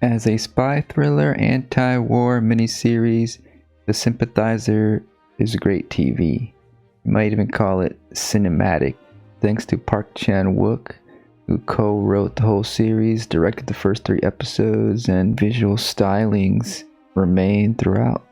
As a spy thriller anti-war miniseries, The Sympathizer is great TV. You might even call it cinematic, thanks to Park Chan-wook, who co-wrote the whole series, directed the first 3 episodes, and visual stylings remain throughout.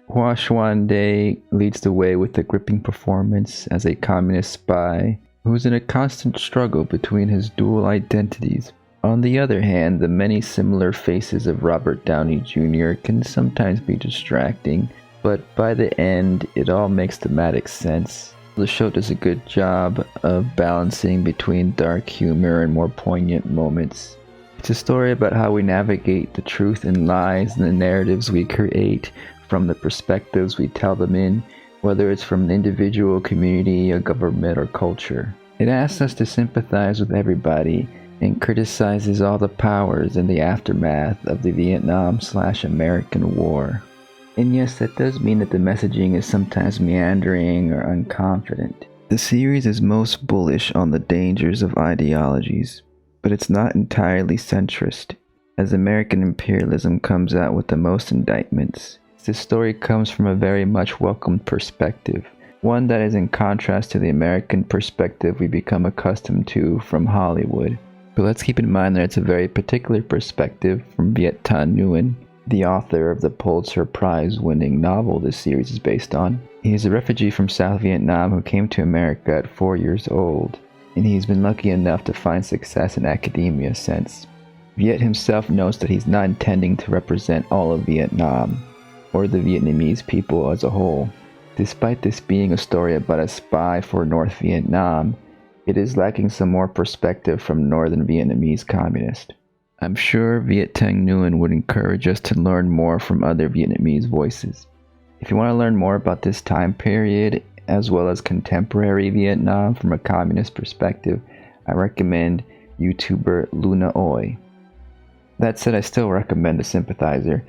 Hua Xuande leads the way with a gripping performance as a communist spy who's in a constant struggle between his dual identities. On the other hand, the many similar faces of Robert Downey Jr. can sometimes be distracting, but by the end, it all makes thematic sense. The show does a good job of balancing between dark humor and more poignant moments. It's a story about how we navigate the truth and lies and the narratives we create from the perspectives we tell them in, whether it's from an individual, community, a government, or culture. It asks us to sympathize with everybody and criticizes all the powers in the aftermath of the Vietnam/American War. And yes, that does mean that the messaging is sometimes meandering or unconfident. The series is most bullish on the dangers of ideologies, but it's not entirely centrist, as American imperialism comes out with the most indictments. This story comes from a very much welcomed perspective, one that is in contrast to the American perspective we become accustomed to from Hollywood. But let's keep in mind that it's a very particular perspective from Viet Thanh Nguyen, the author of the Pulitzer Prize-winning novel this series is based on. He is a refugee from South Vietnam who came to America at 4 years old, and he's been lucky enough to find success in academia since. Viet himself knows that he's not intending to represent all of Vietnam, or the Vietnamese people as a whole. Despite this being a story about a spy for North Vietnam, it is lacking some more perspective from Northern Vietnamese communists. I'm sure Viet Thanh Nguyen would encourage us to learn more from other Vietnamese voices. If you want to learn more about this time period, as well as contemporary Vietnam from a communist perspective, I recommend YouTuber Luna Oi. That said, I still recommend The Sympathizer.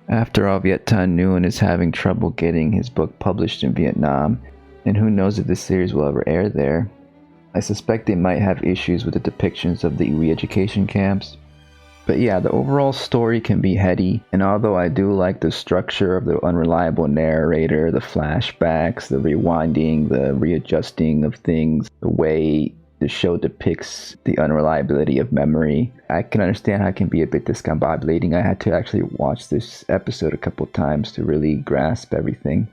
After all, Viet Thanh Nguyen is having trouble getting his book published in Vietnam, and who knows if this series will ever air there. I suspect they might have issues with the depictions of the re-education camps. But yeah, the overall story can be heady, and although I do like the structure of the unreliable narrator, the flashbacks, the rewinding, the readjusting of things, the way the show depicts the unreliability of memory, I can understand how it can be a bit discombobulating. I had to actually watch this episode a couple times to really grasp everything.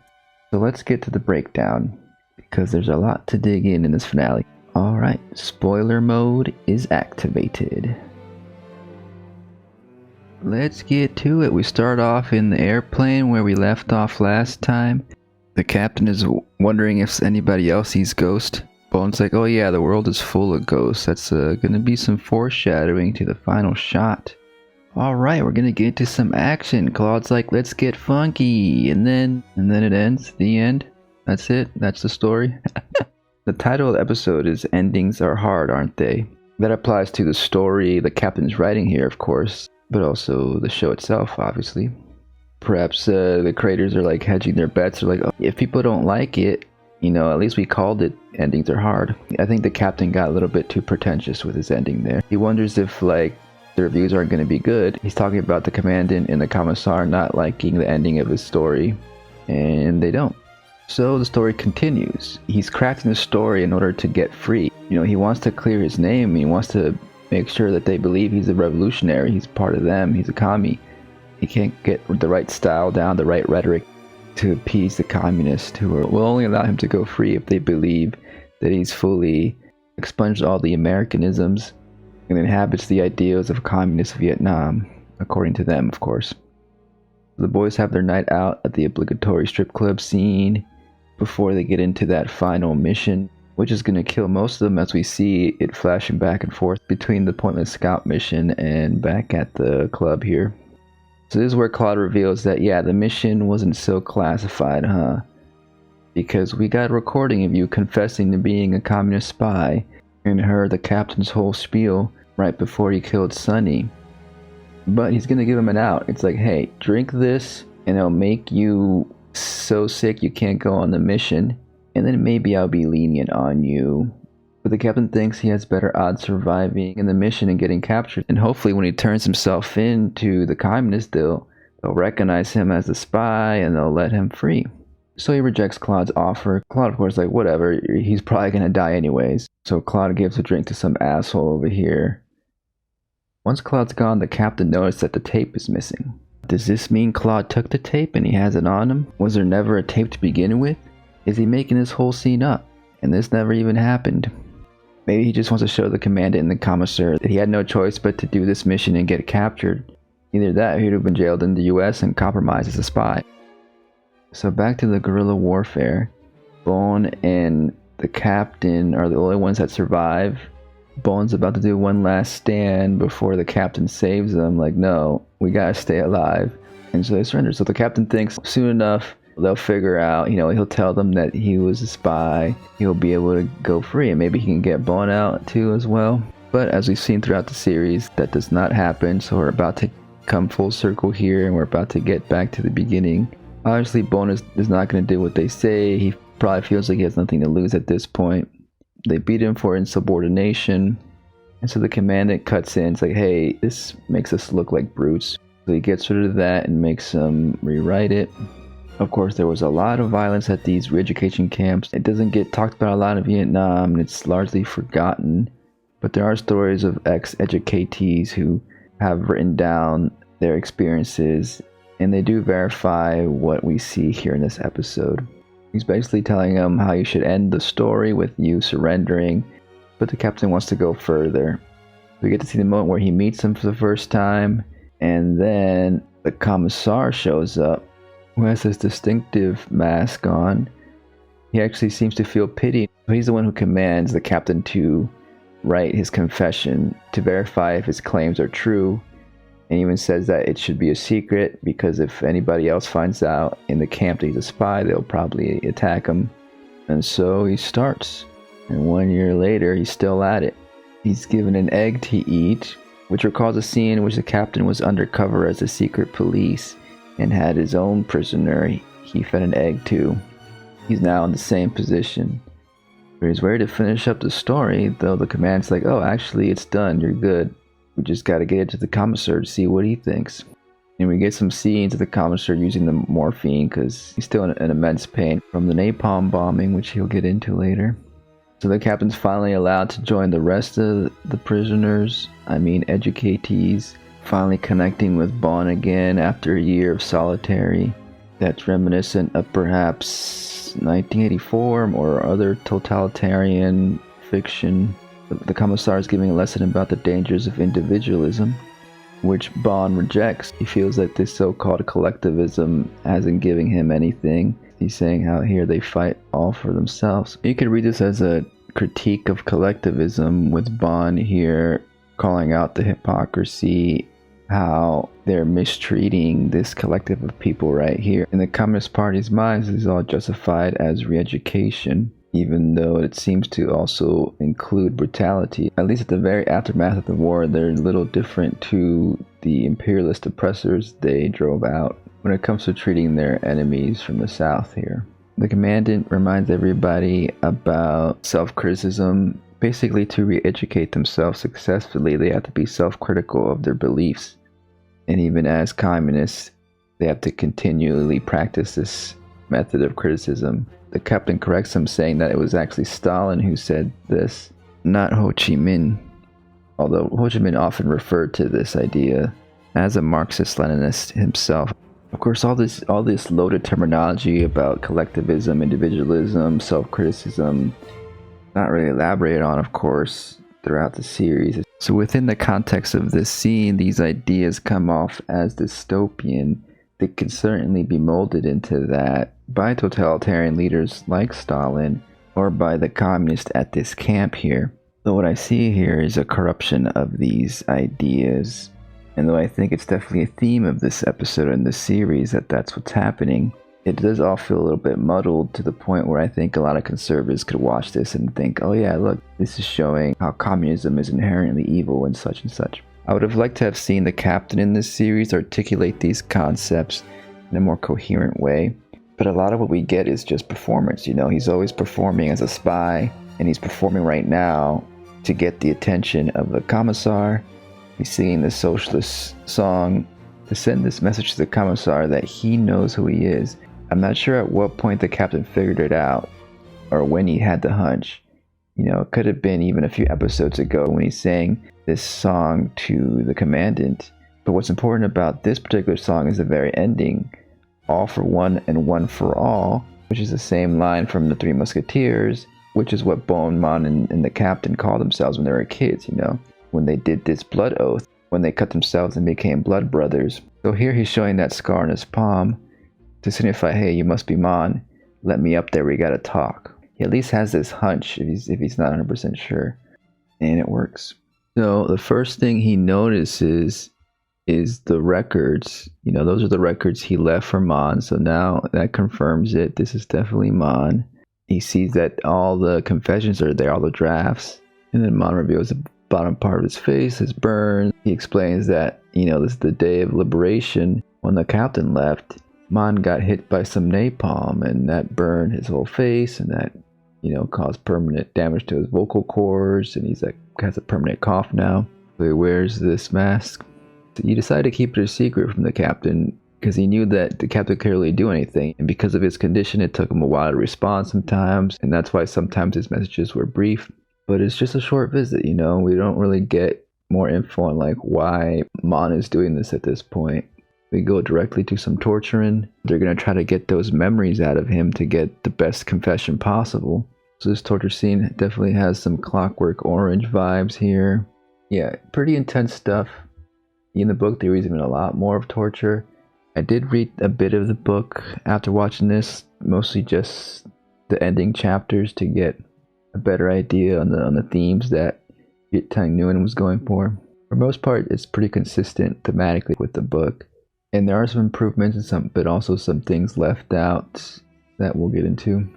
So let's get to the breakdown, because there's a lot to dig in this finale. Alright, spoiler mode is activated. Let's get to it. We start off in the airplane where we left off last time. The captain is wondering if anybody else sees ghosts. Bone's like, oh yeah, the world is full of ghosts. That's gonna be some foreshadowing to the final shot. Alright, we're gonna get into some action. Claude's like, let's get funky. And then it ends. The end. That's it. That's the story. The title of the episode is Endings Are Hard, Aren't They? That applies to the story the captain's writing here, of course, but also the show itself, obviously. Perhaps the creators are like hedging their bets. They're like, oh, if people don't like it, you know, at least we called it Endings Are Hard. I think the captain got a little bit too pretentious with his ending there. He wonders if, like, the reviews aren't going to be good. He's talking about the commandant and the commissar not liking the ending of his story, and they don't. So the story continues. He's crafting the story in order to get free. You know, he wants to clear his name. He wants to make sure that they believe he's a revolutionary. He's part of them. He's a commie. He can't get the right style down, the right rhetoric to appease the communists who will only allow him to go free if they believe that he's fully expunged all the Americanisms and inhabits the ideals of communist Vietnam, according to them, of course. The boys have their night out at the obligatory strip club scene before they get into that final mission, which is going to kill most of them, as we see it flashing back and forth between the pointless scout mission and back at the club here. So this is where Claude reveals that, yeah, the mission wasn't so classified, huh? Because we got a recording of you confessing to being a communist spy and heard the captain's whole spiel right before he killed Sonny. But he's going to give him an out. It's like, hey, drink this and it'll make you so sick you can't go on the mission, and then maybe I'll be lenient on you. But the captain thinks he has better odds surviving in the mission and getting captured. And hopefully when he turns himself in to the communists, they'll recognize him as a spy and they'll let him free. So he rejects Claude's offer. Claude, of course, is like, whatever, he's probably going to die anyways. So Claude gives a drink to some asshole over here. Once Claude's gone, the captain noticed that the tape is missing. Does this mean Claude took the tape and he has it on him? Was there never a tape to begin with? Is he making this whole scene up? And this never even happened. Maybe he just wants to show the commandant and the commissar that he had no choice but to do this mission and get captured. Either that or he'd have been jailed in the US and compromised as a spy. So back to the guerrilla warfare. Bone and the captain are the only ones that survive. Bone's about to do one last stand before the captain saves them. Like, no, we gotta stay alive. And so they surrender. So the captain thinks soon enough they'll figure out, he'll tell them that he was a spy. He'll be able to go free, and maybe he can get Bone out too as well. But as we've seen throughout the series, that does not happen. So we're about to come full circle here, and we're about to get back to the beginning. Obviously, Bone is not going to do what they say. He probably feels like he has nothing to lose at this point. They beat him for insubordination. And so the commandant cuts in. It's like, hey, this makes us look like brutes. So he gets rid of that and makes them rewrite it. Of course, there was a lot of violence at these re-education camps. It doesn't get talked about a lot in Vietnam, and it's largely forgotten. But there are stories of ex-educatees who have written down their experiences, and they do verify what we see here in this episode. He's basically telling them how you should end the story with you surrendering, but the captain wants to go further. We get to see the moment where he meets him for the first time, and then the commissar shows up, who has this distinctive mask on. He actually seems to feel pity. He's the one who commands the captain to write his confession to verify if his claims are true, and even says that it should be a secret because if anybody else finds out in the camp that he's a spy, they'll probably attack him. And so he starts, and 1 year later he's still at it. He's given an egg to eat, which recalls a scene in which the captain was undercover as a secret police and had his own prisoner he fed an egg to. He's now in the same position. But he's ready to finish up the story, though the command's like, oh, actually it's done, you're good. We just gotta get it to the commissar to see what he thinks. And we get some scenes of the commissar using the morphine because he's still in immense pain from the napalm bombing, which he'll get into later. So the captain's finally allowed to join the rest of the prisoners, educatees, finally connecting with Bond again after a year of solitary. That's reminiscent of perhaps 1984 or other totalitarian fiction. The commissar is giving a lesson about the dangers of individualism, which Bond rejects. He feels that this so-called collectivism hasn't given him anything. He's saying how here they fight all for themselves. You could read this as a critique of collectivism, with Bond here calling out the hypocrisy, how they're mistreating this collective of people right here. In the Communist Party's minds, this is all justified as re-education, even though it seems to also include brutality. At least at the very aftermath of the war, they're a little different to the imperialist oppressors they drove out when it comes to treating their enemies from the south here. The commandant reminds everybody about self-criticism. Basically, to re-educate themselves successfully, they have to be self-critical of their beliefs. And even as communists, they have to continually practice this method of criticism. The captain corrects him, saying that it was actually Stalin who said this, not Ho Chi Minh. Although Ho Chi Minh often referred to this idea as a Marxist-Leninist himself. Of course, all this loaded terminology about collectivism, individualism, self-criticism, not really elaborated on, of course, throughout the series. So within the context of this scene, these ideas come off as dystopian. They could certainly be molded into that by totalitarian leaders like Stalin or by the communists at this camp here. So what I see here is a corruption of these ideas. And though I think it's definitely a theme of this episode and this series that's what's happening, it does all feel a little bit muddled to the point where I think a lot of conservatives could watch this and think, oh yeah, look, this is showing how communism is inherently evil and such and such. I would have liked to have seen the captain in this series articulate these concepts in a more coherent way. But a lot of what we get is just performance, he's always performing as a spy, and he's performing right now to get the attention of the commissar. He's singing this socialist song to send this message to the commissar that he knows who he is. I'm not sure at what point the captain figured it out or when he had the hunch. You know, it could have been even a few episodes ago when he sang this song to the commandant. But what's important about this particular song is the very ending. All for one and one for all, which is the same line from the Three Musketeers, which is what Bonmon and the captain called themselves when they were kids, you know, when they did this blood oath, when they cut themselves and became blood brothers. So here he's showing that scar on his palm to signify, hey, you must be Mon. Let me up there, we gotta talk. He at least has this hunch if he's not 100% sure. And it works. So the first thing he notices is the records. You know, those are the records he left for Mon. So now that confirms it. This is definitely Mon. He sees that all the confessions are there, all the drafts. And then Mon reveals the bottom part of his face is burned. He explains that, you know, this is the day of liberation. When the captain left, Mon got hit by some napalm and that burned his whole face, and that, you know, caused permanent damage to his vocal cords, and he's like has a permanent cough now. So he wears this mask. So he decided to keep it a secret from the captain because he knew that the captain could really do anything, and because of his condition it took him a while to respond sometimes, and that's why sometimes his messages were brief. But it's just a short visit, you know. We don't really get more info on like why Mon is doing this at this point. We go directly to some torturing. They're going to try to get those memories out of him to get the best confession possible. So this torture scene definitely has some Clockwork Orange vibes here. Yeah, pretty intense stuff. In the book, there is even a lot more of torture. I did read a bit of the book after watching this, mostly just the ending chapters to get a better idea on the themes that Viet Thanh Nguyen was going for. For the most part, it's pretty consistent thematically with the book. And there are some improvements and but also some things left out that we'll get into.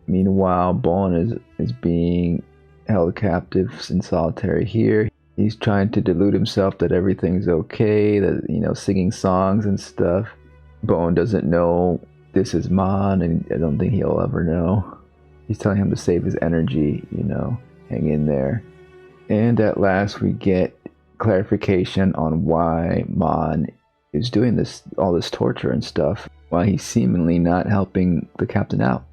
Meanwhile, Bon is being held captive in solitary here. He's trying to delude himself that everything's okay, that, you know, singing songs and stuff. Bon doesn't know this is Mon, and I don't think he'll ever know. He's telling him to save his energy, you know, hang in there. And at last we get clarification on why Mon is doing all this torture and stuff, while he's seemingly not helping the captain out.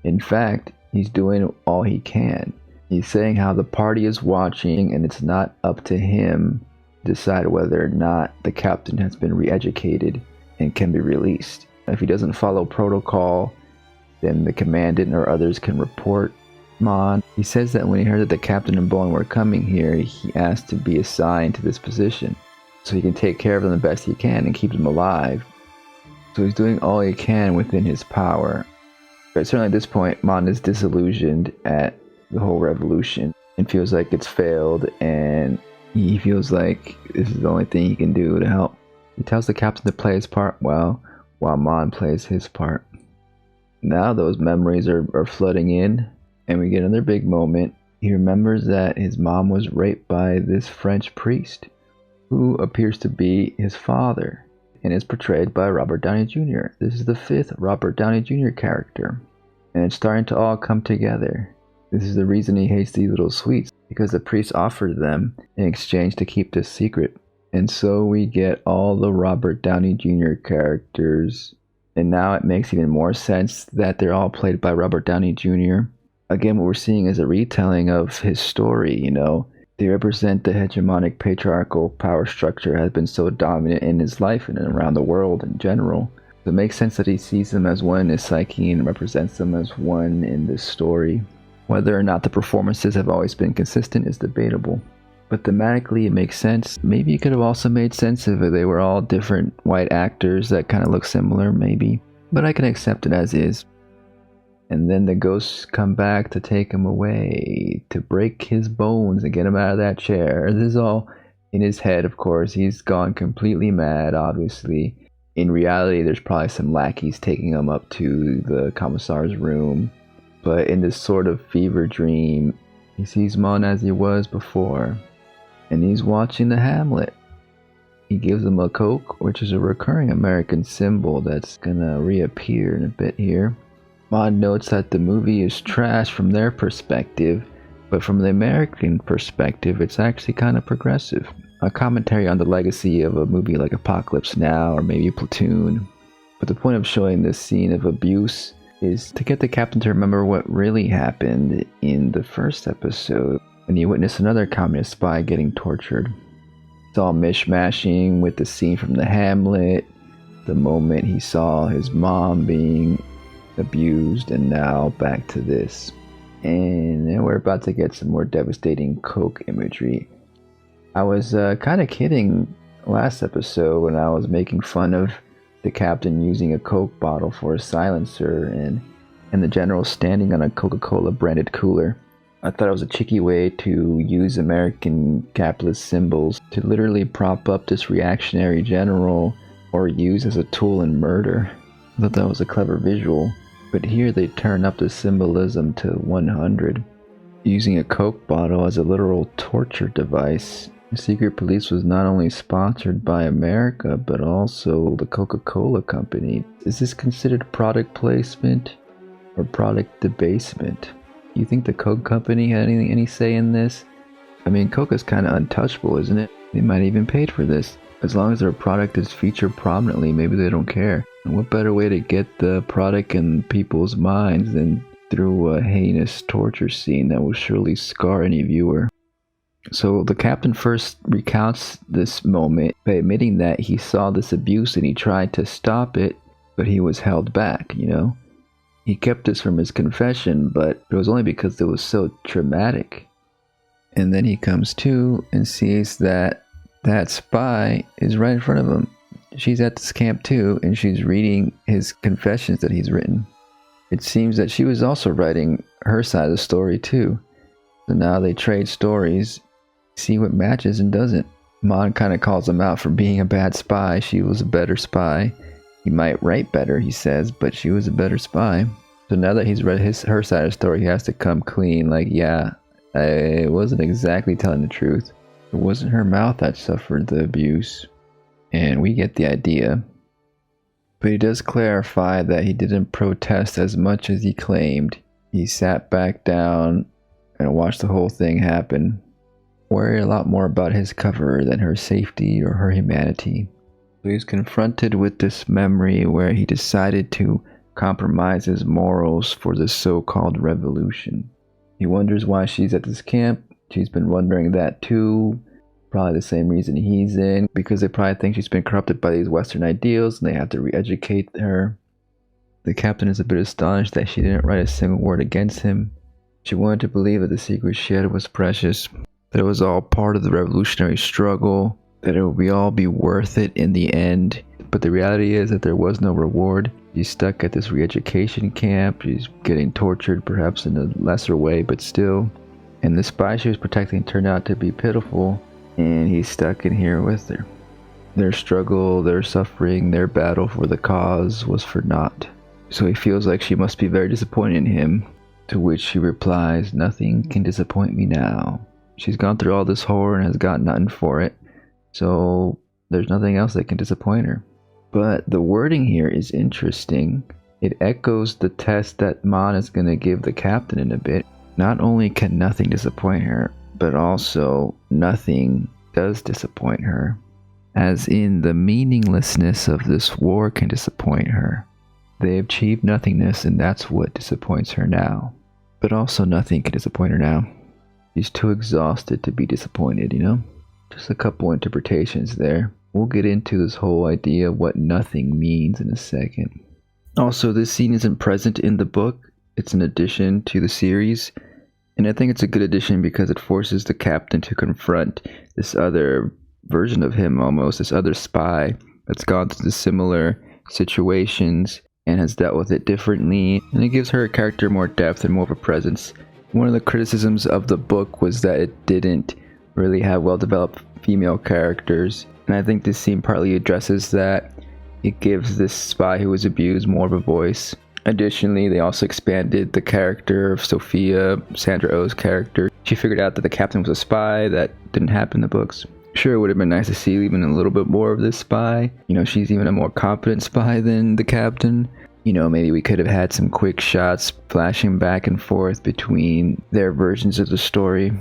In fact, he's doing all he can. He's saying how the party is watching and it's not up to him to decide whether or not the captain has been re-educated and can be released. If he doesn't follow protocol, then the commandant or others can report Mon. He says that when he heard that the captain and Bon were coming here, he asked to be assigned to this position, so he can take care of them the best he can and keep them alive. So he's doing all he can within his power. But certainly at this point, Mon is disillusioned at the whole revolution and feels like it's failed, and he feels like this is the only thing he can do to help. He tells the captain to play his part while Mon plays his part. Now those memories are flooding in, and we get another big moment. He remembers that his mom was raped by this French priest, who appears to be his father, and is portrayed by Robert Downey Jr. This is the 5th Robert Downey Jr. character, and it's starting to all come together. This is the reason he hates these little sweets, because the priest offered them in exchange to keep this secret. And so we get all the Robert Downey Jr. characters, and now it makes even more sense that they're all played by Robert Downey Jr. Again, what we're seeing is a retelling of his story, you know. They represent the hegemonic patriarchal power structure that has been so dominant in his life and around the world in general. So it makes sense that he sees them as one in his psyche and represents them as one in this story. Whether or not the performances have always been consistent is debatable. But thematically it makes sense. Maybe it could have also made sense if they were all different white actors that kind of look similar, maybe. But I can accept it as is. And then the ghosts come back to take him away, to break his bones and get him out of that chair. This is all in his head, of course. He's gone completely mad, obviously. In reality, there's probably some lackeys taking him up to the commissar's room. But in this sort of fever dream, he sees Mon as he was before. And he's watching the Hamlet. He gives him a Coke, which is a recurring American symbol that's gonna reappear in a bit here. Maud notes that the movie is trash from their perspective, but from the American perspective, it's actually kind of progressive. A commentary on the legacy of a movie like Apocalypse Now or maybe Platoon. But the point of showing this scene of abuse is to get the captain to remember what really happened in the first episode when he witnessed another communist spy getting tortured. It's all mishmashing with the scene from the Hamlet, the moment he saw his mom being abused, and now back to this. And then we're about to get some more devastating coke imagery. I was kind of kidding last episode when I was making fun of the captain using a Coke bottle for a silencer and the general standing on a Coca-Cola branded cooler. I thought it was a cheeky way to use American capitalist symbols to literally prop up this reactionary general or use as a tool in murder. I thought that was a clever visual, but here they turn up the symbolism to 100. Using a Coke bottle as a literal torture device. The Secret Police was not only sponsored by America, but also the Coca-Cola Company. Is this considered product placement or product debasement? You think the Coke Company had any say in this? I mean, Coke is kind of untouchable, isn't it? They might even paid for this. As long as their product is featured prominently, maybe they don't care. And what better way to get the product in people's minds than through a heinous torture scene that will surely scar any viewer? So the captain first recounts this moment by admitting that he saw this abuse and he tried to stop it, but he was held back, you know? He kept this from his confession, but it was only because it was so traumatic. And then he comes to and sees that that spy is right in front of him. She's at this camp too, and she's reading his confessions that he's written. It seems that she was also writing her side of the story too. So now they trade stories, see what matches and doesn't. Maud kind of calls him out for being a bad spy. She was a better spy. He might write better, he says, but she was a better spy. So now that he's read her side of the story, he has to come clean. Like, yeah, I wasn't exactly telling the truth. It wasn't her mouth that suffered the abuse. And we get the idea. But he does clarify that he didn't protest as much as he claimed. He sat back down and watched the whole thing happen. Worried a lot more about his cover than her safety or her humanity. So he's confronted with this memory where he decided to compromise his morals for the so-called revolution. He wonders why she's at this camp. She's been wondering that too. Probably the same reason he's in, because they probably think she's been corrupted by these Western ideals and they have to re-educate her. The captain is a bit astonished that she didn't write a single word against him. She wanted to believe that the secret she had was precious, that it was all part of the revolutionary struggle, that it would all be worth it in the end. But the reality is that there was no reward. She's stuck at this re-education camp. She's getting tortured, perhaps in a lesser way, but still. And the spy she was protecting turned out to be pitiful, and he's stuck in here with her. Their struggle, their suffering, their battle for the cause was for naught. So he feels like she must be very disappointed in him, to which she replies, "Nothing can disappoint me now." She's gone through all this horror and has got nothing for it, so there's nothing else that can disappoint her. But the wording here is interesting. It echoes the test that Maud is going to give the captain in a bit. Not only can nothing disappoint her, but also nothing does disappoint her. As in, the meaninglessness of this war can disappoint her. They achieved nothingness, and that's what disappoints her now. But also nothing can disappoint her now. She's too exhausted to be disappointed, you know? Just a couple interpretations there. We'll get into this whole idea of what nothing means in a second. Also, this scene isn't present in the book. It's an addition to the series. And I think it's a good addition because it forces the captain to confront this other version of him almost, this other spy that's gone through similar situations and has dealt with it differently. And it gives her character more depth and more of a presence. One of the criticisms of the book was that it didn't really have well-developed female characters. And I think this scene partly addresses that. It gives this spy who was abused more of a voice. Additionally, they also expanded the character of Sophia, Sandra Oh's character. She figured out that the captain was a spy. That didn't happen in the books. Sure, it would have been nice to see even a little bit more of this spy. You know, she's even a more competent spy than the captain. Maybe we could have had some quick shots flashing back and forth between their versions of the story.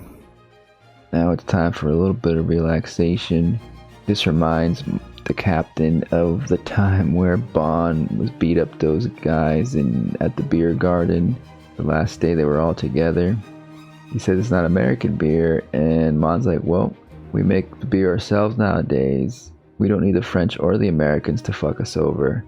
Now it's time for a little bit of relaxation. This reminds the captain of the time where Bond was beat up those guys at the beer garden. The last day they were all together. He says it's not American beer, and Bond's like, well, we make the beer ourselves nowadays. We don't need the French or the Americans to fuck us over.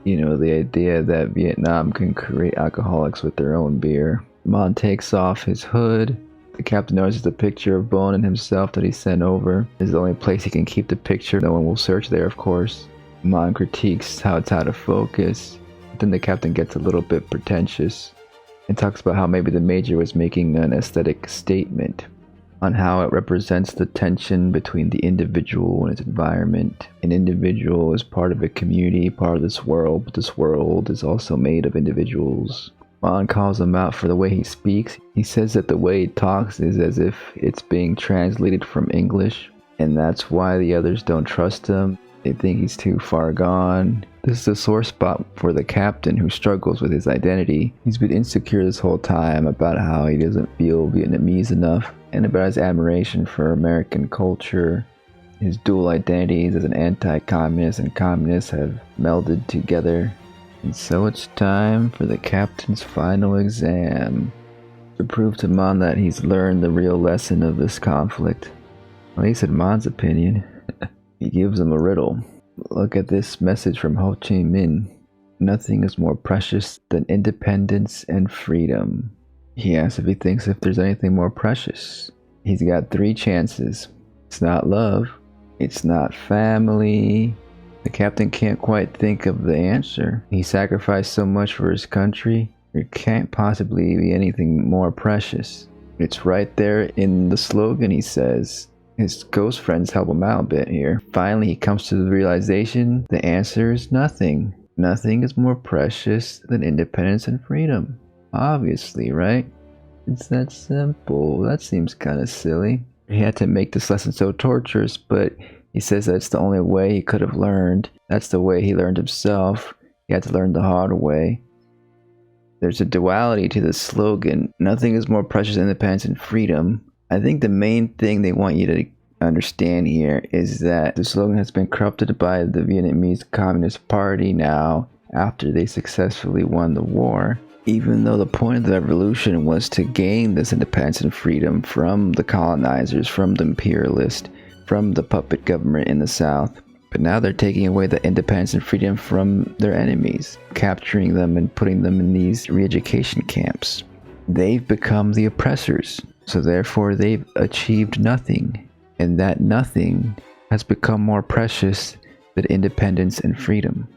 The idea that Vietnam can create alcoholics with their own beer. Bond takes off his hood. The captain notices a picture of Bond and himself that he sent over. This is the only place he can keep the picture. No one will search there, of course. Bond critiques how it's out of focus. But then the captain gets a little bit pretentious and talks about how maybe the Major was making an aesthetic statement on how it represents the tension between the individual and its environment. An individual is part of a community, part of this world, but this world is also made of individuals. Bond calls him out for the way he speaks. He says that the way he talks is as if it's being translated from English, and that's why the others don't trust him. They think he's too far gone. This is a sore spot for the captain, who struggles with his identity. He's been insecure this whole time about how he doesn't feel Vietnamese enough, and about his admiration for American culture. His dual identities as an anti-communist and communist have melded together. And so it's time for the captain's final exam, to prove to Mon that he's learned the real lesson of this conflict. At least in Mon's opinion. He gives him a riddle. Look at this message from Ho Chi Minh. Nothing is more precious than independence and freedom. He asks if he thinks if there's anything more precious. He's got 3 chances. It's not love. It's not family. The captain can't quite think of the answer. He sacrificed so much for his country. There can't possibly be anything more precious. It's right there in the slogan, he says. His ghost friends help him out a bit here. Finally, he comes to the realization the answer is nothing. Nothing is more precious than independence and freedom. Obviously, right? It's that simple. That seems kind of silly. He had to make this lesson so torturous, but he says that's the only way he could have learned. That's the way he learned himself. He had to learn the hard way. There's a duality to the slogan. Nothing is more precious than independence and freedom. I think the main thing they want you to understand here is that the slogan has been corrupted by the Vietnamese Communist Party now after they successfully won the war. Even though the point of the revolution was to gain this independence and freedom from the colonizers, from the imperialists, from the puppet government in the South. But now they're taking away the independence and freedom from their enemies, capturing them and putting them in these re-education camps. They've become the oppressors. So therefore they've achieved nothing, and that nothing has become more precious than independence and freedom.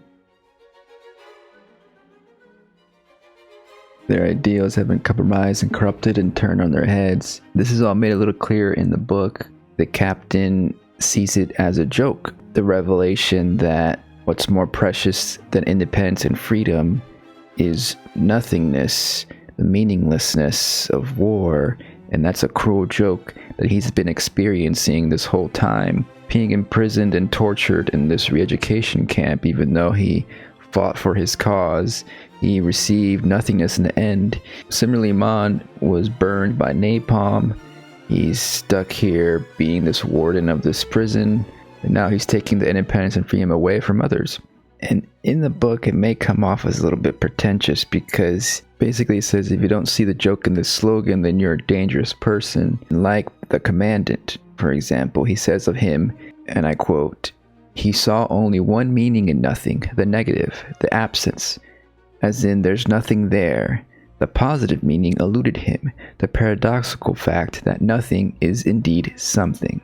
Their ideals have been compromised and corrupted and turned on their heads. This is all made a little clearer in the book. The captain sees it as a joke. The revelation that what's more precious than independence and freedom is nothingness, the meaninglessness of war. And that's a cruel joke that he's been experiencing this whole time, being imprisoned and tortured in this re-education camp. Even though he fought for his cause, he received nothingness in the end. Similarly, Mon was burned by napalm. He's stuck here being this warden of this prison, and now he's taking the independence and freedom away from others. And in the book, it may come off as a little bit pretentious, because basically it says if you don't see the joke in this slogan, then you're a dangerous person. Like the commandant, for example, he says of him, and I quote, "He saw only one meaning in nothing, the negative, the absence, as in there's nothing there. The positive meaning eluded him, the paradoxical fact that nothing is indeed something."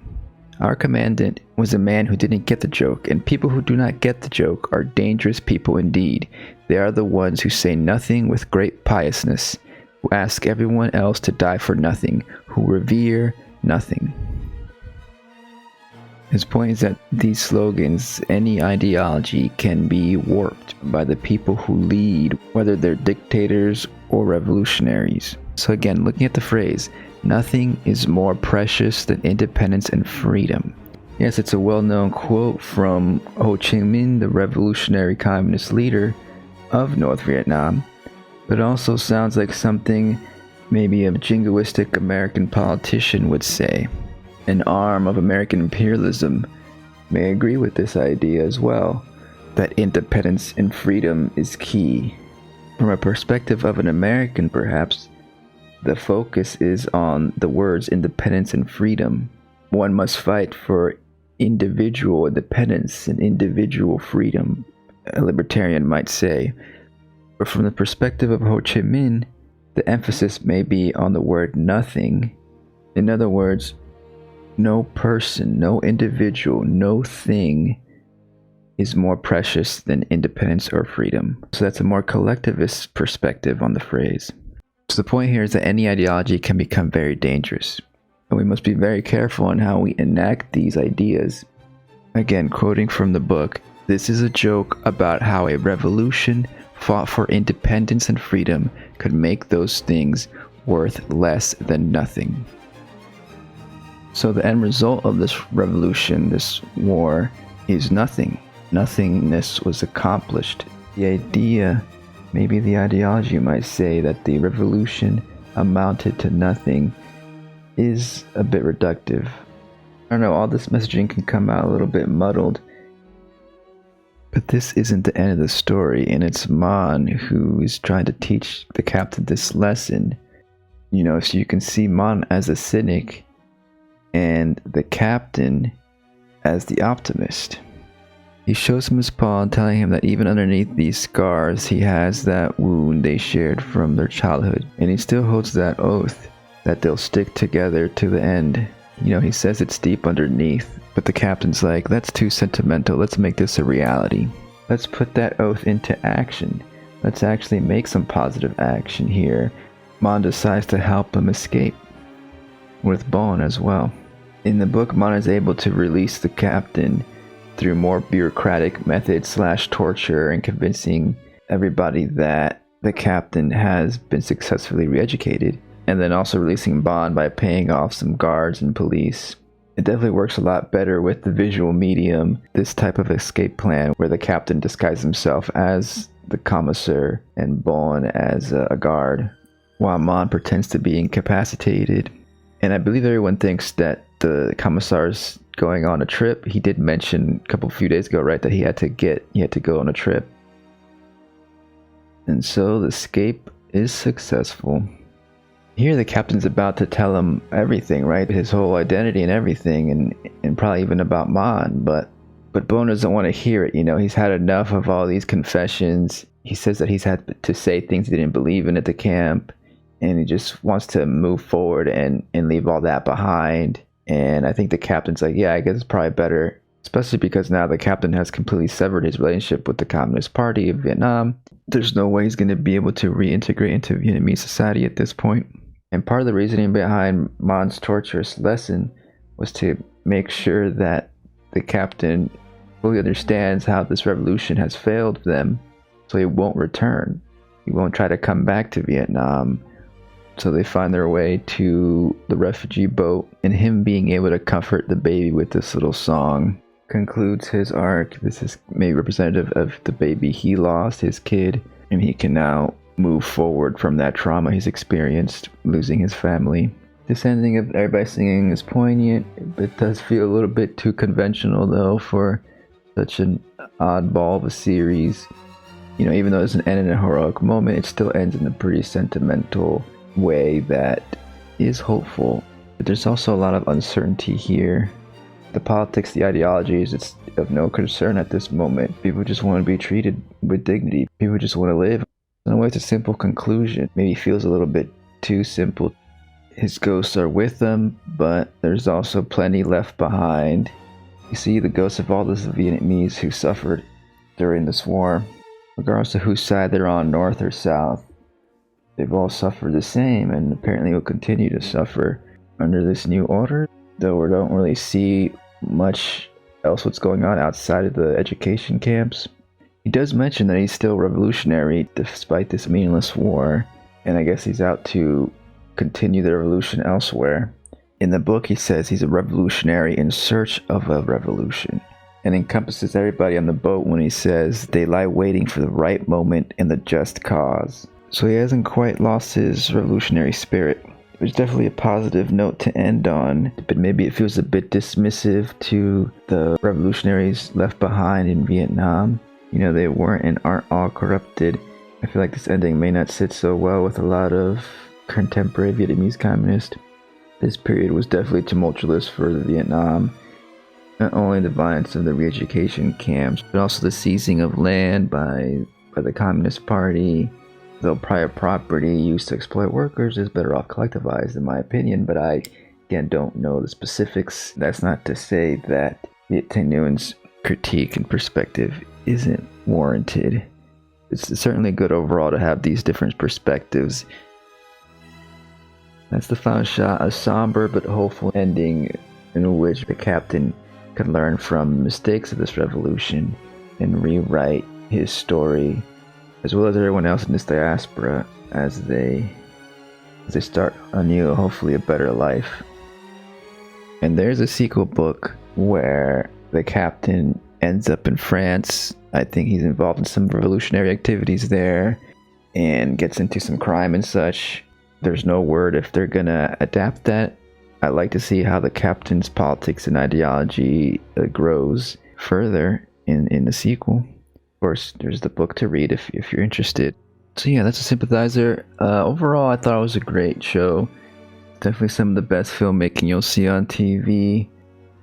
Our commandant was a man who didn't get the joke, and people who do not get the joke are dangerous people indeed. They are the ones who say nothing with great piousness, who ask everyone else to die for nothing, who revere nothing. His point is that these slogans, any ideology, can be warped by the people who lead, whether they're dictators or revolutionaries. So again, looking at the phrase, nothing is more precious than independence and freedom. Yes, it's a well-known quote from Ho Chi Minh, the revolutionary communist leader, of North Vietnam, but it also sounds like something maybe a jingoistic American politician would say. An arm of American imperialism may agree with this idea as well, that independence and freedom is key. From a perspective of an American, perhaps, the focus is on the words independence and freedom. One must fight for individual independence and individual freedom, a libertarian might say. But from the perspective of Ho Chi Minh, the emphasis may be on the word nothing. In other words, no person, no individual, no thing is more precious than independence or freedom. So that's a more collectivist perspective on the phrase. So the point here is that any ideology can become very dangerous, and we must be very careful on how we enact these ideas. Again, quoting from the book, this is a joke about how a revolution fought for independence and freedom could make those things worth less than nothing. So the end result of this revolution, this war, is nothing. Nothingness was accomplished. The idea, maybe the ideology might say, that the revolution amounted to nothing is a bit reductive. I don't know, all this messaging can come out a little bit muddled. But this isn't the end of the story, and it's Mon who is trying to teach the captain this lesson. So you can see Mon as a cynic and the captain as the optimist. He shows him his paw, telling him that even underneath these scars, he has that wound they shared from their childhood. And he still holds that oath that they'll stick together to the end. He says it's deep underneath, but the captain's like, that's too sentimental, let's make this a reality. Let's put that oath into action. Let's actually make some positive action here. Mon decides to help him escape, with Bon as well. In the book, Mon is able to release the captain through more bureaucratic methods / torture and convincing everybody that the captain has been successfully re-educated, and then also releasing Bon by paying off some guards and police. It definitely works a lot better with the visual medium, this type of escape plan where the captain disguises himself as the commissar and Bon as a guard, while Mon pretends to be incapacitated. And I believe everyone thinks that the commissar's going on a trip. He did mention a few days ago, right, that he had to go on a trip. And so the escape is successful. Here the captain's about to tell him everything, right? His whole identity and everything, and probably even about Mon, but Bon doesn't want to hear it. He's had enough of all these confessions. He says that he's had to say things he didn't believe in at the camp, and he just wants to move forward and leave all that behind. And I think the captain's like, yeah, I guess it's probably better, especially because now the captain has completely severed his relationship with the Communist Party of Vietnam. There's no way he's going to be able to reintegrate into Vietnamese society at this point. And part of the reasoning behind Mon's torturous lesson was to make sure that the captain fully understands how this revolution has failed them, so he won't return. He won't try to come back to Vietnam. So they find their way to the refugee boat, and him being able to comfort the baby with this little song concludes his arc. This is maybe representative of the baby he lost, his kid, and he can now move forward from that trauma he's experienced, losing his family. This ending of everybody singing is poignant, but it does feel a little bit too conventional though for such an oddball of a series. Even though it's an end in a heroic moment, it still ends in a pretty sentimental way that is hopeful. But there's also a lot of uncertainty here. The politics, the ideologies, it's of no concern at this moment. People just want to be treated with dignity. People just want to live. In a way, it's a simple conclusion. Maybe feels a little bit too simple. His ghosts are with them, but there's also plenty left behind. You see the ghosts of all those Vietnamese who suffered during this war. Regardless of whose side they're on, north or south, they've all suffered the same, and apparently will continue to suffer under this new order, though we don't really see much else what's going on outside of the education camps. He does mention that he's still revolutionary despite this meaningless war, and I guess he's out to continue the revolution elsewhere. In the book he says he's a revolutionary in search of a revolution. and encompasses everybody on the boat when he says they lie waiting for the right moment and the just cause. So he hasn't quite lost his revolutionary spirit. There's definitely a positive note to end on, but maybe it feels a bit dismissive to the revolutionaries left behind in Vietnam. You know, they weren't and aren't all corrupted. I feel like this ending may not sit so well with a lot of contemporary Vietnamese communists. This period was definitely tumultuous for Vietnam. Not only the violence of the re-education camps, but also the seizing of land by the Communist Party. Though private property used to exploit workers is better off collectivized, in my opinion, but I, again, don't know the specifics. That's not to say that Viet Thanh Nguyen's critique and perspective isn't warranted. It's certainly good overall to have these different perspectives. That's the final shot, a somber but hopeful ending in which the captain could learn from the mistakes of this revolution and rewrite his story, as well as everyone else in this diaspora as they start anew, hopefully a better life. And there's a sequel book where the captain ends up in France. I think he's involved in some revolutionary activities there and gets into some crime and such. There's no word if they're gonna adapt that. I'd like to see how the captain's politics and ideology grows further in the sequel. Of course, there's the book to read if you're interested. So yeah, that's a Sympathizer. Overall, I thought it was a great show. Definitely some of the best filmmaking you'll see on TV.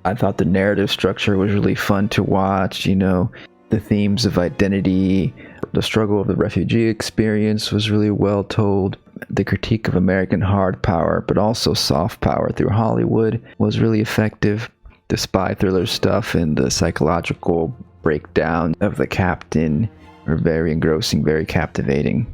I thought the narrative structure was really fun to watch. You know, the themes of identity, the struggle of the refugee experience was really well told. The critique of American hard power, but also soft power through Hollywood was really effective. The spy thriller stuff and the psychological breakdown of the captain are very engrossing, very captivating.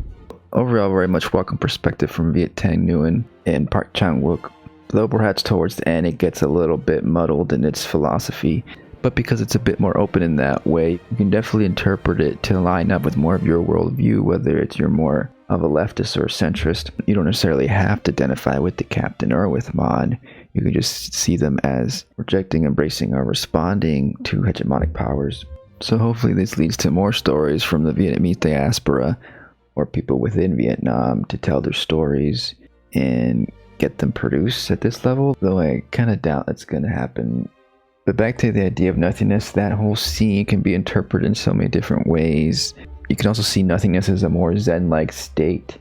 Overall, very much welcome perspective from Viet Thanh Nguyen and Park Chan-wook. Though perhaps towards the end it gets a little bit muddled in its philosophy, but because it's a bit more open in that way, you can definitely interpret it to line up with more of your worldview, whether it's you're more of a leftist or a centrist. You don't necessarily have to identify with the captain or with Mon. You can just see them as rejecting, embracing, or responding to hegemonic powers. So hopefully this leads to more stories from the Vietnamese diaspora or people within Vietnam to tell their stories and get them produced at this level, though I kind of doubt that's going to happen. But back to the idea of nothingness, that whole scene can be interpreted in so many different ways. You can also see nothingness as a more zen-like state.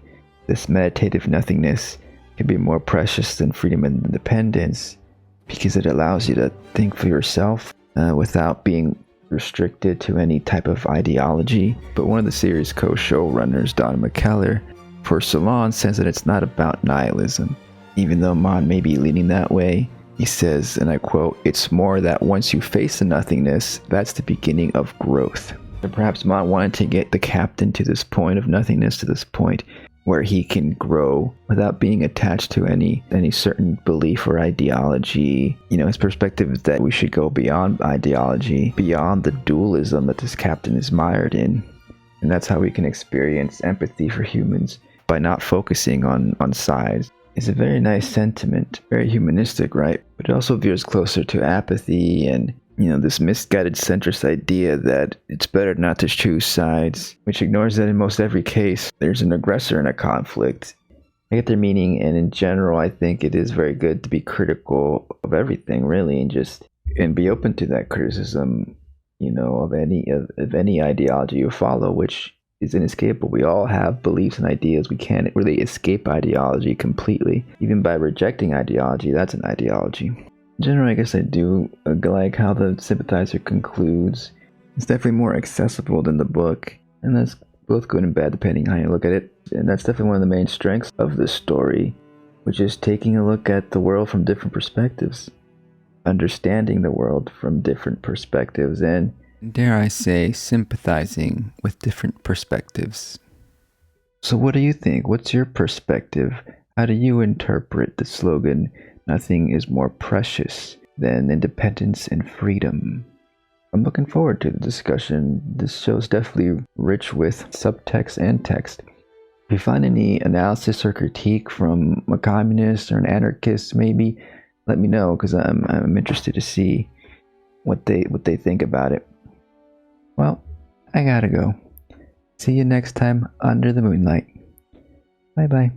This meditative nothingness can be more precious than freedom and independence because it allows you to think for yourself without being restricted to any type of ideology. But one of the series co-showrunners, Don McKellar, for Salon, says that it's not about nihilism. Even though Mon may be leaning that way, he says, and I quote, "It's more that once you face the nothingness, that's the beginning of growth." And perhaps Mon wanted to get the captain to this point of nothingness, to this point where he can grow without being attached to any certain belief or ideology. You know, his perspective is that we should go beyond ideology, beyond the dualism that this captain is mired in. And that's how we can experience empathy for humans, by not focusing on sides. It's a very nice sentiment, very humanistic, right? But it also veers closer to apathy and, you know, this misguided centrist idea that it's better not to choose sides, which ignores that in most every case, there's an aggressor in a conflict. I get their meaning, and in general, I think it is very good to be critical of everything, really, and be open to that criticism, you know, of any ideology you follow, which is inescapable. We all have beliefs and ideas. We can't really escape ideology completely. Even by rejecting ideology, that's an ideology. In general, I guess I do like how the Sympathizer concludes. It's definitely more accessible than the book, and that's both good and bad depending how you look at it. And that's definitely one of the main strengths of this story, which is taking a look at the world from different perspectives, understanding the world from different perspectives, and, dare I say, sympathizing with different perspectives. So what do you think? What's your perspective? How do you interpret the slogan, "Nothing is more precious than independence and freedom"? I'm looking forward to the discussion. This show is definitely rich with subtext and text. If you find any analysis or critique from a communist or an anarchist, maybe, let me know, because I'm interested to see. what they think about it. Well, I gotta go. See you next time under the moonlight. Bye bye.